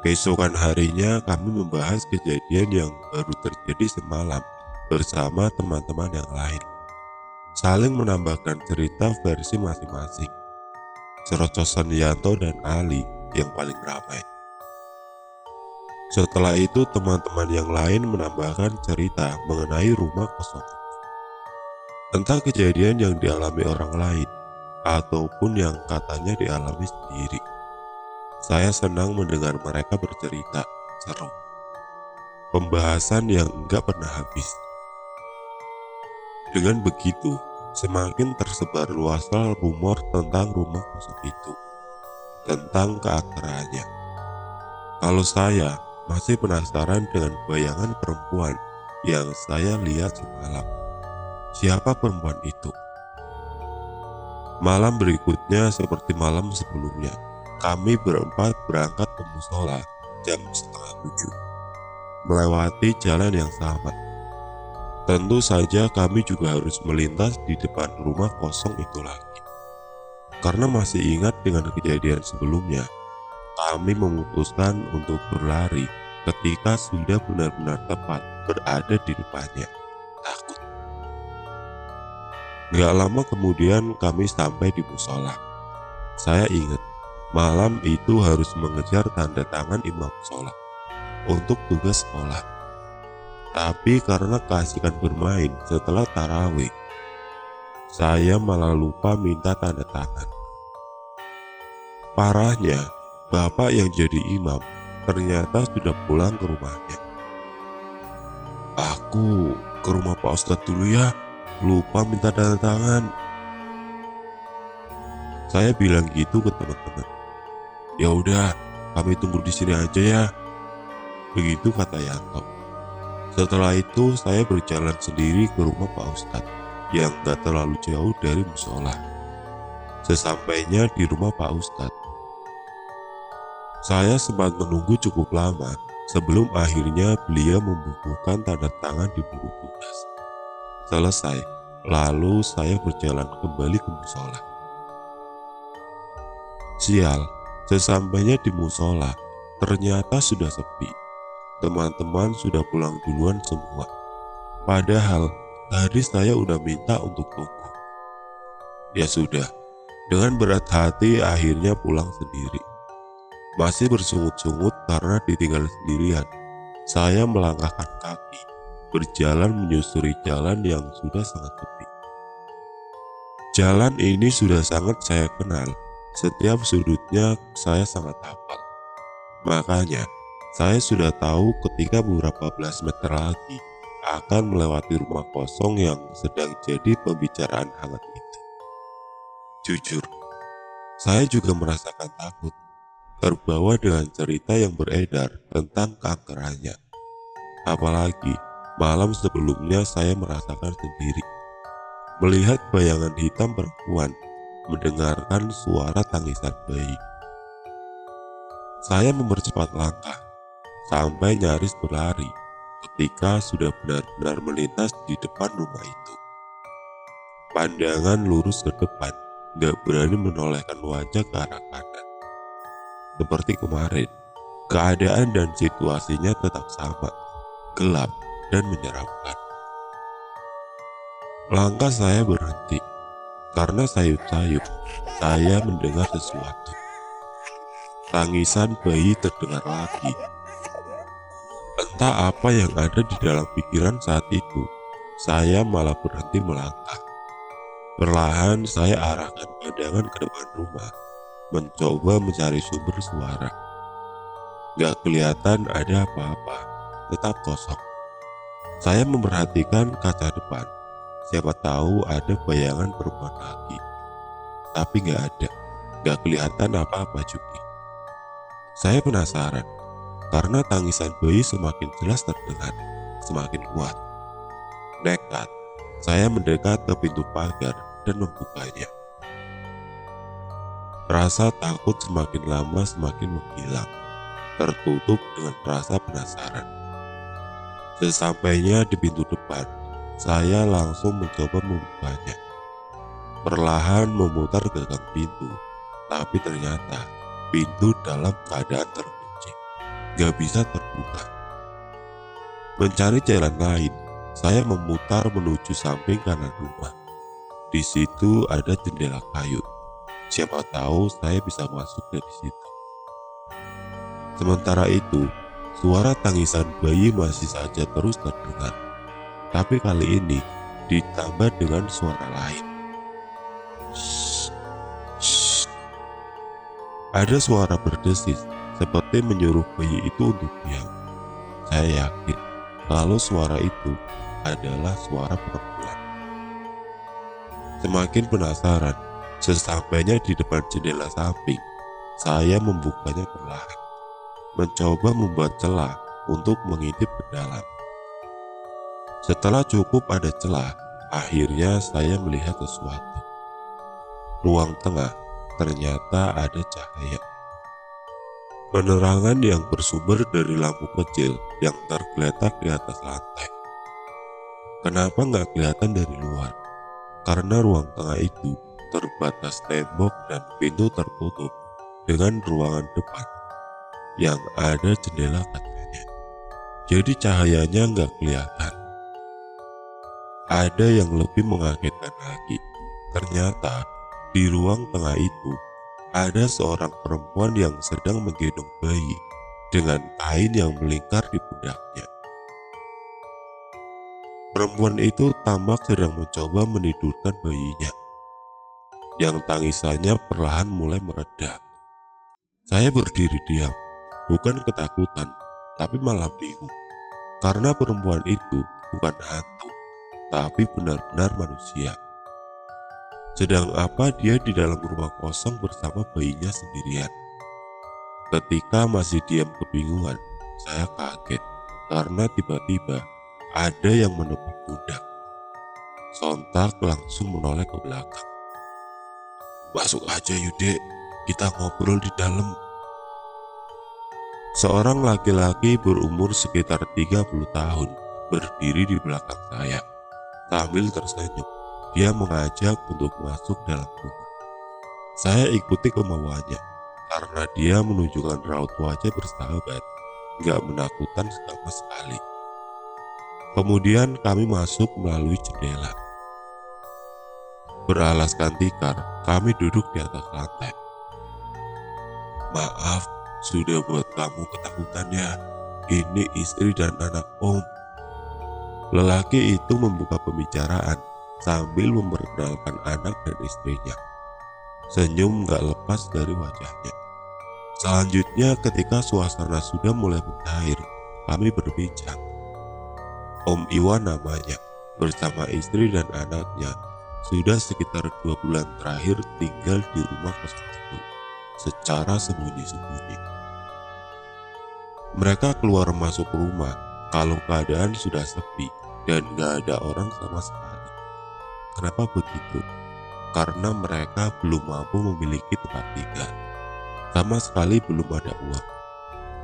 Keesokan harinya kami membahas kejadian yang baru terjadi semalam bersama teman-teman yang lain. Saling menambahkan cerita versi masing-masing. Serocosan Yanto dan Ali yang paling ramai. Setelah itu teman-teman yang lain menambahkan cerita mengenai rumah kosong. Entah kejadian yang dialami orang lain ataupun yang katanya dialami sendiri. Saya senang mendengar mereka bercerita, seru. Pembahasan yang enggak pernah habis. Dengan begitu, semakin tersebar luaslah rumor tentang rumah kosong itu, tentang keakrabannya. Kalau saya masih penasaran dengan bayangan perempuan yang saya lihat semalam. Siapa perempuan itu? Malam berikutnya seperti malam sebelumnya, kami berempat berangkat ke musola jam 6:30, melewati jalan yang sama. Tentu saja kami juga harus melintas di depan rumah kosong itu lagi. Karena masih ingat dengan kejadian sebelumnya, kami memutuskan untuk berlari ketika sudah benar-benar tepat berada di depannya. Takut. Gak lama kemudian kami sampai di musola. Saya ingat, malam itu harus mengejar tanda tangan imam sholat untuk tugas sekolah. Tapi karena keasikan bermain setelah tarawih, saya malah lupa minta tanda tangan. Parahnya, bapak yang jadi imam ternyata sudah pulang ke rumahnya. Aku ke rumah Pak Ustadz dulu ya, lupa minta tanda tangan. Saya bilang gitu ke teman-teman. Ya udah, kami tunggu di sini aja ya. Begitu kata Yanto. Setelah itu saya berjalan sendiri ke rumah Pak Ustadz yang gak terlalu jauh dari musola. Sesampainya di rumah Pak Ustadz, saya sempat menunggu cukup lama sebelum akhirnya beliau membubuhkan tanda tangan di buku tugas. Selesai, lalu saya berjalan kembali ke musola. Sial, sesampainya di musola, ternyata sudah sepi. Teman-teman sudah pulang duluan semua. Padahal tadi saya udah minta untuk tunggu. Ya sudah, dengan berat hati akhirnya pulang sendiri. Masih bersungut-sungut karena ditinggal sendirian. Saya melangkahkan kaki, berjalan menyusuri jalan yang sudah sangat sepi. Jalan ini sudah sangat saya kenal. Setiap sudutnya saya sangat hafal. Makanya, saya sudah tahu ketika beberapa belas meter lagi akan melewati rumah kosong yang sedang jadi pembicaraan hangat itu. Jujur, saya juga merasakan takut, terbawa dengan cerita yang beredar tentang keangkerannya. Apalagi, malam sebelumnya saya merasakan sendiri. Melihat bayangan hitam perempuan, mendengarkan suara tangisan bayi. Saya mempercepat langkah, sampai nyaris berlari ketika sudah benar-benar melintas di depan rumah itu. Pandangan lurus ke depan, gak berani menolehkan wajah ke arah kanan. Seperti kemarin, keadaan dan situasinya tetap sama, gelap dan menyeramkan. Langkah saya berhenti, karena sayup-sayup saya mendengar sesuatu. Tangisan bayi terdengar lagi. Entah apa yang ada di dalam pikiran saat itu, saya malah berhenti melangkah. Perlahan saya arahkan pandangan ke depan rumah, mencoba mencari sumber suara. Gak kelihatan ada apa-apa, tetap kosong. Saya memperhatikan kaca depan, siapa tahu ada bayangan perempuan lagi. Tapi gak ada, gak kelihatan apa-apa juga. Saya penasaran, karena tangisan bayi semakin jelas terdengar, semakin kuat. Nekat, saya mendekat ke pintu pagar dan membukanya. Rasa takut semakin lama semakin menghilang, tertutup dengan rasa penasaran. Sesampainya di pintu depan, saya langsung mencoba membukanya. Perlahan memutar gagang pintu, tapi ternyata pintu dalam keadaan terkunci. gak bisa terbuka. Mencari jalan lain, saya memutar menuju samping kanan rumah. Di situ ada jendela kayu. Siapa tahu saya bisa masuk dari situ. Sementara itu, suara tangisan bayi masih saja terus terdengar. Tapi kali ini ditambah dengan suara lain. Shh, shh. Ada suara berdesis seperti menyuruh bayi itu untuk diam. Saya yakin kalau suara itu adalah suara perempuan. Semakin penasaran, sesampainya di depan jendela samping, saya membukanya perlahan, mencoba membuat celah untuk mengintip ke dalam. Setelah cukup ada celah, akhirnya saya melihat sesuatu. Ruang tengah ternyata ada cahaya. Penerangan yang bersumber dari lampu kecil yang tergeletak di atas lantai. Kenapa nggak kelihatan dari luar? Karena ruang tengah itu terbatas tembok dan pintu tertutup dengan ruangan depan yang ada jendela katanya. Jadi cahayanya nggak kelihatan. Ada yang lebih mengagetkan lagi. Ternyata di ruang tengah itu ada seorang perempuan yang sedang menggendong bayi dengan kain yang melingkar di pundaknya. Perempuan itu tampak sedang mencoba menidurkan bayinya, yang tangisannya perlahan mulai mereda. Saya berdiri diam, bukan ketakutan, tapi malah bingung. Karena perempuan itu bukan hantu, tapi benar-benar manusia. Sedang apa dia di dalam rumah kosong bersama bayinya sendirian? Ketika masih diam kebingungan, saya kaget karena tiba-tiba ada yang menepuk pundak. Sontak langsung menoleh ke belakang. "Masuk aja Yude, kita ngobrol di dalam." Seorang laki-laki berumur sekitar 30 tahun berdiri di belakang saya. Sambil tersenyum, dia mengajak untuk masuk dalam rumah. Saya ikuti kemauannya karena dia menunjukkan raut wajah bersahabat, gak menakutkan sama sekali. Kemudian kami masuk melalui jendela. Beralaskan tikar, kami duduk di atas lantai. "Maaf, sudah buat kamu ketakutan ya. Ini istri dan anak Om." Lelaki itu membuka pembicaraan sambil memperkenalkan anak dan istrinya. Senyum gak lepas dari wajahnya. Selanjutnya ketika suasana sudah mulai mencair, kami berbincang. Om Iwan namanya, bersama istri dan anaknya, sudah sekitar 2 bulan terakhir tinggal di rumah kosong itu, secara sembunyi-sembunyi. Mereka keluar masuk rumah kalau keadaan sudah sepi dan gak ada orang sama sekali. Kenapa begitu? Karena mereka belum mampu memiliki tempat tinggal. Sama sekali belum ada uang.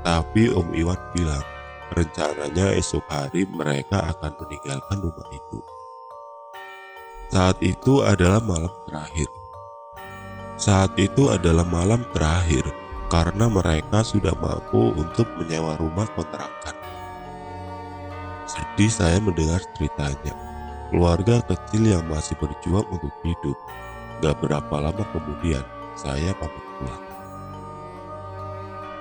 Tapi Om Iwan bilang, rencananya esok hari mereka akan meninggalkan rumah itu. Saat itu adalah malam terakhir karena mereka sudah mampu untuk menyewa rumah kontrakan. Sedih saya mendengar ceritanya. Keluarga kecil yang masih berjuang untuk hidup. Gak berapa lama kemudian saya pamit pulang.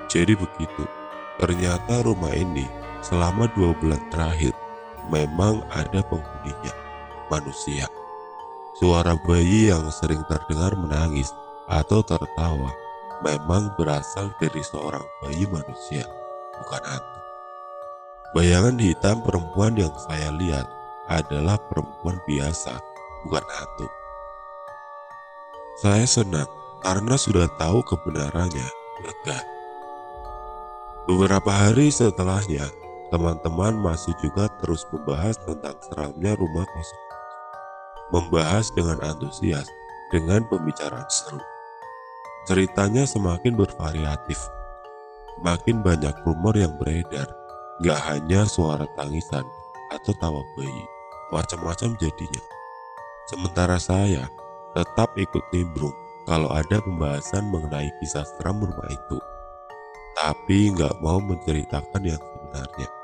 Jadi begitu, ternyata rumah ini selama 2 bulan terakhir memang ada penghuninya, manusia. Suara bayi yang sering terdengar menangis atau tertawa memang berasal dari seorang bayi manusia, bukan hantu. Bayangan hitam perempuan yang saya lihat adalah perempuan biasa, bukan hantu. Saya senang karena sudah tahu kebenarannya, lega. Beberapa hari setelahnya, teman-teman masih juga terus membahas tentang seramnya rumah kosong. Membahas dengan antusias, dengan pembicaraan seru. Ceritanya semakin bervariatif. Makin banyak rumor yang beredar. Gak hanya suara tangisan atau tawa bayi, macam-macam jadinya. Sementara saya tetap ikut nimbrung kalau ada pembahasan mengenai kisah seram rumah itu. tapi nggak mau menceritakan yang sebenarnya.